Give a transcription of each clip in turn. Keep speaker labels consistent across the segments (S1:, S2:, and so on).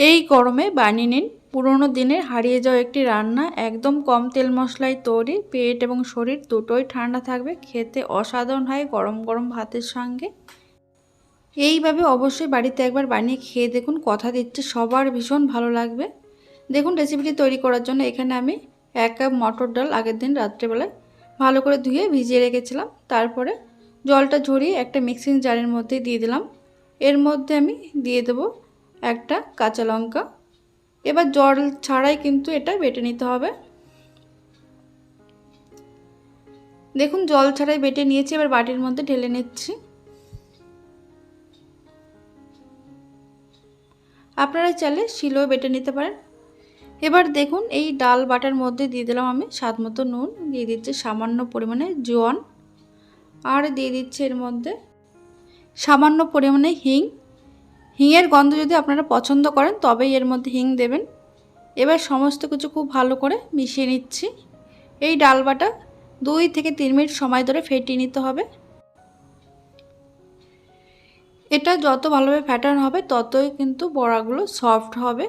S1: এই গরমে বানিয়ে নিন পুরনো দিনের হারিয়ে যাওয়া একটি রান্না। একদম কম তেল মশলায় তৈরি, পেট এবং শরীর দুটোই ঠান্ডা থাকবে, খেতে অসাধারণ হয় গরম গরম ভাতের সঙ্গে। এইভাবে অবশ্যই বাড়িতে একবার বানিয়ে খেয়ে দেখুন, কথা দিচ্ছি সবার ভীষণ ভালো লাগবে। দেখুন রেসিপিটি তৈরি করার জন্য এখানে আমি 1 কাপ মটর ডাল আগের দিন রাত্রেবেলায় ভালো করে ধুয়ে ভিজিয়ে রেখেছিলাম। তারপরে জলটা ঝরিয়ে একটা মিক্সিং জারের মধ্যে দিয়ে দিলাম। এর মধ্যে আমি দিয়ে দেবো একটা কাঁচা লঙ্কা। এবার জল ছাড়াই কিন্তু এটা বেটে নিতে হবে। দেখুন জল ছাড়াই বেটে নিয়েছি, এবার বাটির মধ্যে ঢেলে নিচ্ছি। আপনারা চাইলে শিলেও বেটে নিতে পারেন। এবার দেখুন এই ডাল বাটার মধ্যে দিয়ে দিলাম আমি স্বাদ মতো নুন, দিয়ে দিচ্ছি সামান্য পরিমাণে জোয়ান, আর দিয়ে দিচ্ছি এর মধ্যে সামান্য পরিমাণে হিং। হিংয়ের গন্ধ যদি আপনারা পছন্দ করেন তবেই এর মধ্যে হিং দেবেন। এবার সমস্ত কিছু খুব ভালো করে মিশিয়ে নিচ্ছি। এই ডাল বাটা 2 থেকে 3 মিনিট সময় ধরে ফেটিয়ে নিতে হবে। এটা যত ভালোভাবে ফেটানো হবে ততই কিন্তু বড়াগুলো সফট হবে।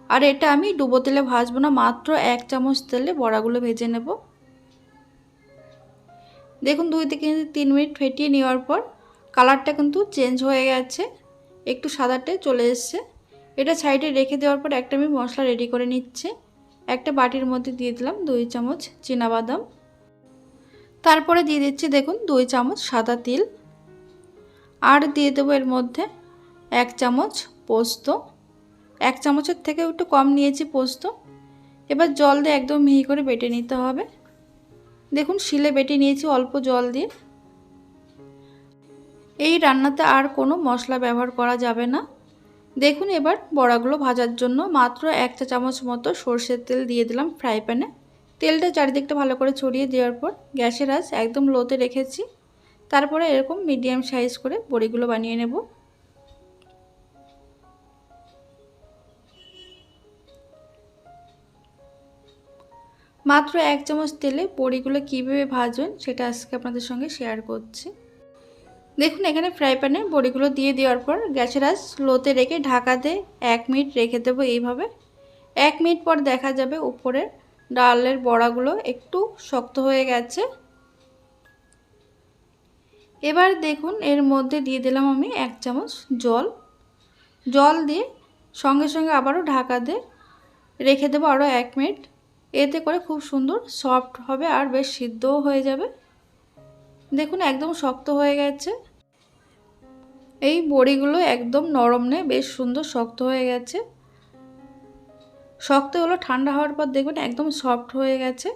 S1: আর এটা আমি ডুবো তেলে ভাজবো না, মাত্র 1 চামচ তেলে বড়াগুলো ভেজে নেব। দেখুন 2 থেকে 3 মিনিট ফেটিয়ে নেওয়ার পর কালারটা কিন্তু চেঞ্জ হয়ে গেছে, একটু সাদাটে চলে এসছে। এটা সাইডে রেখে দেওয়ার পর একটা আমি মশলা রেডি করে নিচ্ছি। একটা বাটির মধ্যে দিয়ে দিলাম 2 চামচ চীনাবাদাম, তারপরে দিয়ে দিচ্ছি দেখুন 2 চামচ সাদা তিল, আর দিয়ে দেবো এর মধ্যে 1 চামচ পোস্ত। 1 চামচের থেকে একটু কম নিয়েছি পোস্ত। এবার জল দিয়ে একদম মিহি করে বেটে নিতে হবে। দেখুন শিলে বেটে নিয়েছি অল্প জল দিয়ে। এই রান্নাতে আর কোনো মশলা ব্যবহার করা যাবে না। দেখুন এবার বড়াগুলো ভাজার জন্য মাত্র 1 চা চামচ মতো সরষের তেল দিয়ে দিলাম ফ্রাই প্যানে। তেলটা চারিদিকটা ভালো করে ছড়িয়ে দেওয়ার পর গ্যাসের আঁচ একদম লোতে রেখেছি। তারপরে এরকম মিডিয়াম সাইজ করে বড়িগুলো বানিয়ে নেব। মাত্র 1 চামচ তেলে বড়িগুলো কীভাবে ভাজবেন সেটা আজকে আপনাদের সঙ্গে শেয়ার করছি। দেখুন এখানে ফ্রাই প্যানে বড়িগুলো দিয়ে দেওয়ার পর গ্যাসের আঁচ লোতে রেখে ঢাকা দিয়ে 1 মিনিট রেখে দেবো। এইভাবে 1 মিনিট পর দেখা যাবে উপরে ডালের বড়াগুলো একটু শক্ত হয়ে গেছে। এবার দেখুন এর মধ্যে দিয়ে দিলাম আমি 1 চামচ জল দিয়ে সঙ্গে সঙ্গে আবারও ঢাকা দিয়ে রেখে দেবো আরও 1 মিনিট। এতে করে খুব সুন্দর সফট হবে আর বেশ সিদ্ধও হয়ে যাবে। দেখুন একদম শক্ত হয়ে গেছে। এই বড়িগুলো একদম নরম নেই, বেশ সুন্দর শক্ত হয়ে গেছে। শক্ত হলো ঠান্ডা হওয়ার পর দেখবেন একদম সফট হয়ে গেছে।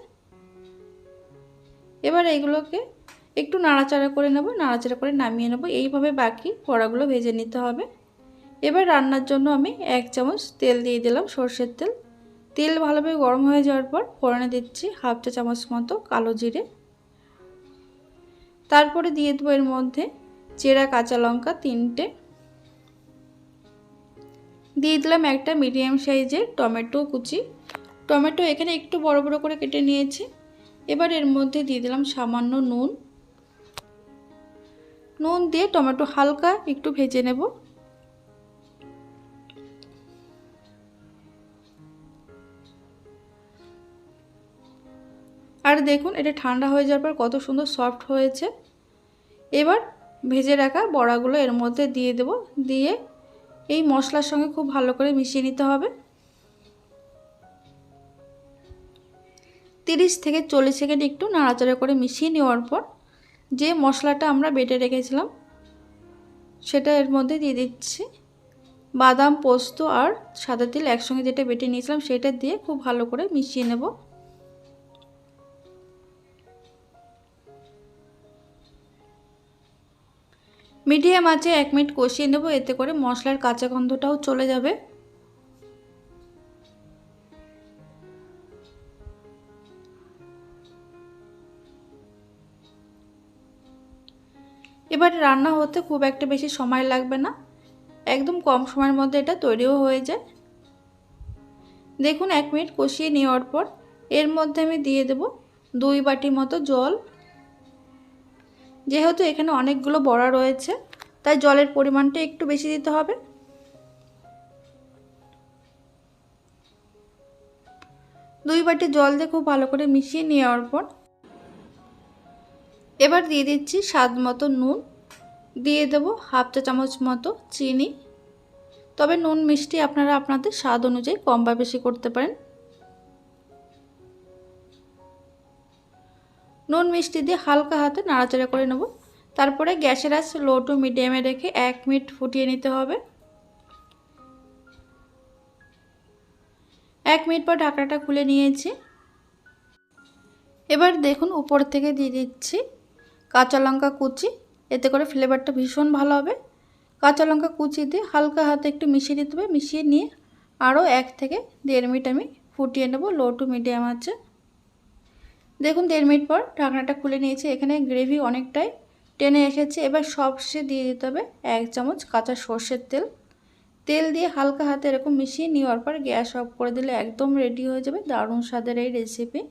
S1: এবার এইগুলোকে একটু নাড়াচাড়া করে নেব, নাড়াচাড়া করে নামিয়ে নেব। এইভাবে বাকি বড়াগুলো ভেজে নিতে হবে। এবার রান্নার জন্য আমি 1 চামচ তেল দিয়ে দিলাম, সরষের তেল। তেল ভালোভাবে গরম হয়ে যাওয়ার পর ফোড়নে দিচ্ছি 1/2 চা চামচ মতো কালো জিরে। তারপরে দিয়ে দেবো এর মধ্যে চেরা কাঁচা লঙ্কা 3টে। দিয়ে দিলাম একটা মিডিয়াম সাইজের টমেটো কুচি। টমেটো এখানে একটু বড় বড় করে কেটে নিয়েছি। এবার এর মধ্যে দিয়ে দিলাম সামান্য নুন দিয়ে টমেটো হালকা একটু ভেজে নেব। আর দেখুন এটা ঠান্ডা হয়ে যাওয়ার পর কত সুন্দর সফট হয়েছে। এবার ভেজে রাখা বড়াগুলো এর মধ্যে দিয়ে দেব, দিয়ে এই মশলার সঙ্গে খুব ভালো করে মিশিয়ে নিতে হবে। 30 থেকে 40 সেকেন্ড একটু নাড়াচাড়া করে মিশিয়ে নেওয়ার পর যে মশলাটা আমরা বেটে রেখেছিলাম সেটা এর মধ্যে দিয়ে দিচ্ছি। বাদাম, পোস্ত আর সাদা তিল একসঙ্গে যেটা বেটে নিয়েছিলাম সেটা দিয়ে খুব ভালো করে মিশিয়ে নেব। মিডিয়াম আঁচে 1 মিনিট কষিয়ে নেব, এতে করে মশলার কাঁচা গন্ধটাও চলে যাবে। এবার রান্না হতে খুব একটা বেশি সময় লাগবে না, একদম কম সময়ের মধ্যে এটা তৈরিও হয়ে যায়। দেখুন 1 মিনিট কষিয়ে নেওয়ার পর এর মধ্যে আমি দিয়ে দেব 2 বাটি মতো জল। যেহেতু এখানে অনেকগুলো বড়া রয়েছে তাই জলের পরিমাণটা একটু বেশি দিতে হবে। 2 বাটি জল দিয়ে খুব ভালো করে মিশিয়ে নেওয়ার পর এবার দিয়ে দিচ্ছি স্বাদ মতো নুন, দিয়ে দেবো হাফ চা চামচ মতো চিনি। তবে নুন মিষ্টি আপনারা আপনাদের স্বাদ অনুযায়ী কম বা বেশি করতে পারেন। নুন মিষ্টি দিয়ে হালকা হাতে নাড়াচাড়া করে নেব। তারপরে গ্যাসের আঁচ লো টু মিডিয়ামে রেখে 1 মিনিট ফুটিয়ে নিতে হবে। 1 মিনিট পর ঢাকনাটা খুলে নিয়েছি। এবার দেখুন উপর থেকে দিয়ে দিচ্ছি কাঁচা লঙ্কা কুচি, এতে করে ফ্লেভারটা ভীষণ ভালো হবে। কাঁচা লঙ্কা কুচি দিয়ে হালকা হাতে একটু মিশিয়ে দিতে হবে। মিশিয়ে নিয়ে আরও 1 থেকে 1.5 মিনিট আমি ফুটিয়ে নেব লো টু মিডিয়াম আঁচে। দেখুন 1.5 মিনিট পর ঢাকনাটা খুলে নিয়েছি। এখানে গ্রেভি অনেকটাই টেনে এসেছে। এবার সবশেষে দিয়ে দিতে হবে 1 চামচ কাঁচা সর্ষের তেল। তেল দিয়ে হালকা হাতে এরকম মিশিয়ে নেওয়ার পর গ্যাস অফ করে দিলে একদম রেডি হয়ে যাবে দারুণ স্বাদের এই রেসিপি।